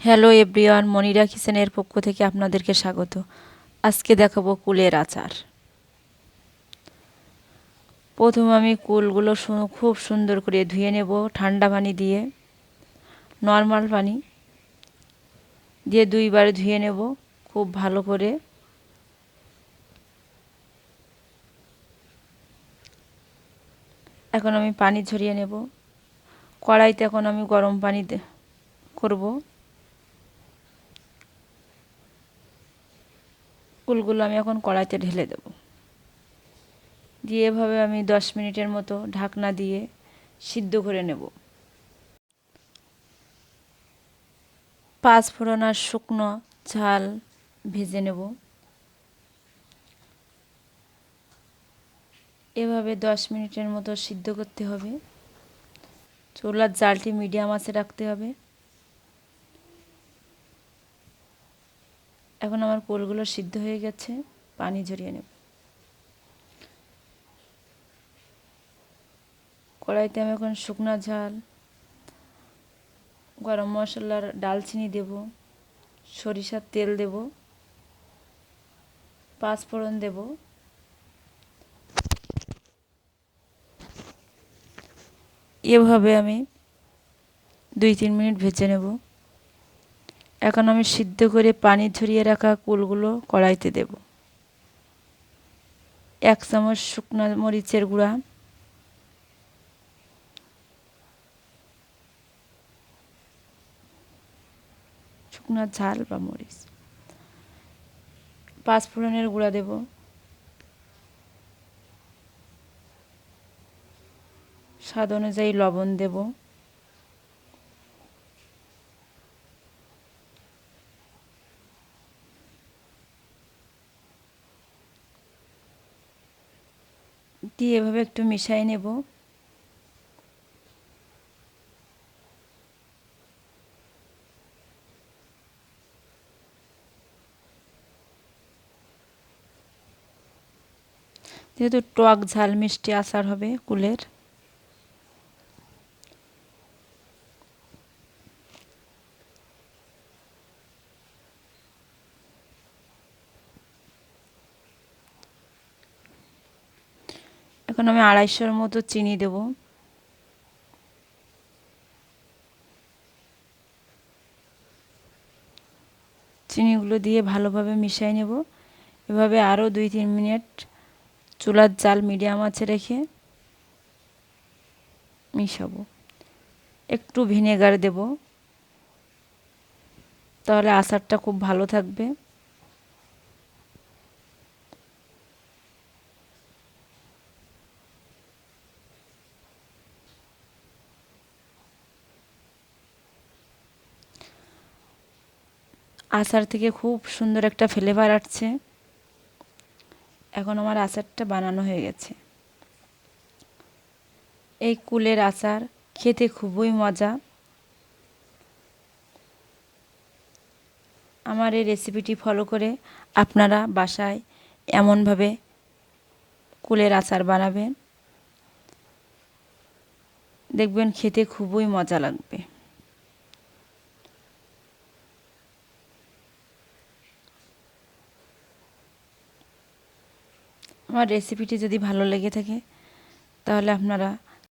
Hello everyone, Monira কিচেনের পক্ষ থেকে আপনাদেরকে স্বাগত। আজকে দেখাবো কুলের আচার। প্রথম আমি কুলগুলো খুব সুন্দর করে ধুয়ে নেব ঠান্ডা পানি দিয়ে, নর্মাল পানি দিয়ে 2বার ধুয়ে নেব খুব ভালো করে। এখন আমি পানি ঝরিয়ে নেব। কড়াইতে এখন আমি গরম পানি করব। কুলগুলো আমি এখন কড়াইতে ঢেলে দেব, দিয়ে এভাবে আমি 10 মিনিটের মতো ঢাকনা দিয়ে সিদ্ধ করে নেব। 5 ফোড়ন আর শুকনো ঝাল ভেজে নেব। এভাবে 10 মিনিটের মতো সিদ্ধ করতে হবে। চুলার জালটি মিডিয়াম আঁচে রাখতে হবে। এখন আমার কুলগুলো সিদ্ধ হয়ে গেছে, পানি ঝরিয়ে নেব। কড়াইতে আমি এখন শুকনো ঝাল, গরম মশলার ডালচিনি দেব, সরিষার তেল দেব, 5 ফোড়ন দেব। এভাবে আমি 2-3 মিনিট ভেজে নেব। এখন আমি সিদ্ধ করে পানি ঝরিয়ে রাখা কুলগুলো কড়াইতে দেব। 1 চামচ শুকনো মরিচের গুঁড়া, শুকনো ঝাল বা মরিচ, 5 ফোড়নের গুঁড়া দেব, স্বাদ অনুযায়ী লবণ দেব, দিয়ে এভাবে একটু মিশিয়ে নেব। যেহেতু টক ঝাল মিষ্টি আচার হবে কুলের, এখন আমি 250-র মতো চিনি দেব। চিনিগুলো দিয়ে ভালোভাবে মিশিয়ে নেব। এভাবে আরও 2-3 মিনিট চুলার জাল মিডিয়াম আঁচে রেখে মিশাবো। একটু ভিনেগার দেব, তাহলে আচারটা খুব ভালো থাকবে। আচার থেকে খুব সুন্দর একটা ফ্লেভার আসছে। এখন আমার আচারটা বানানো হয়ে গেছে। এই কুলের আচার খেতে খুবই মজা। আমার এই রেসিপিটি ফলো করে আপনারা বাসায় এমনভাবে কুলের আচার বানাবেন, দেখবেন খেতে খুবই মজা লাগবে। আমার রেসিপিটি যদি ভালো লেগে থাকে তাহলে আপনারা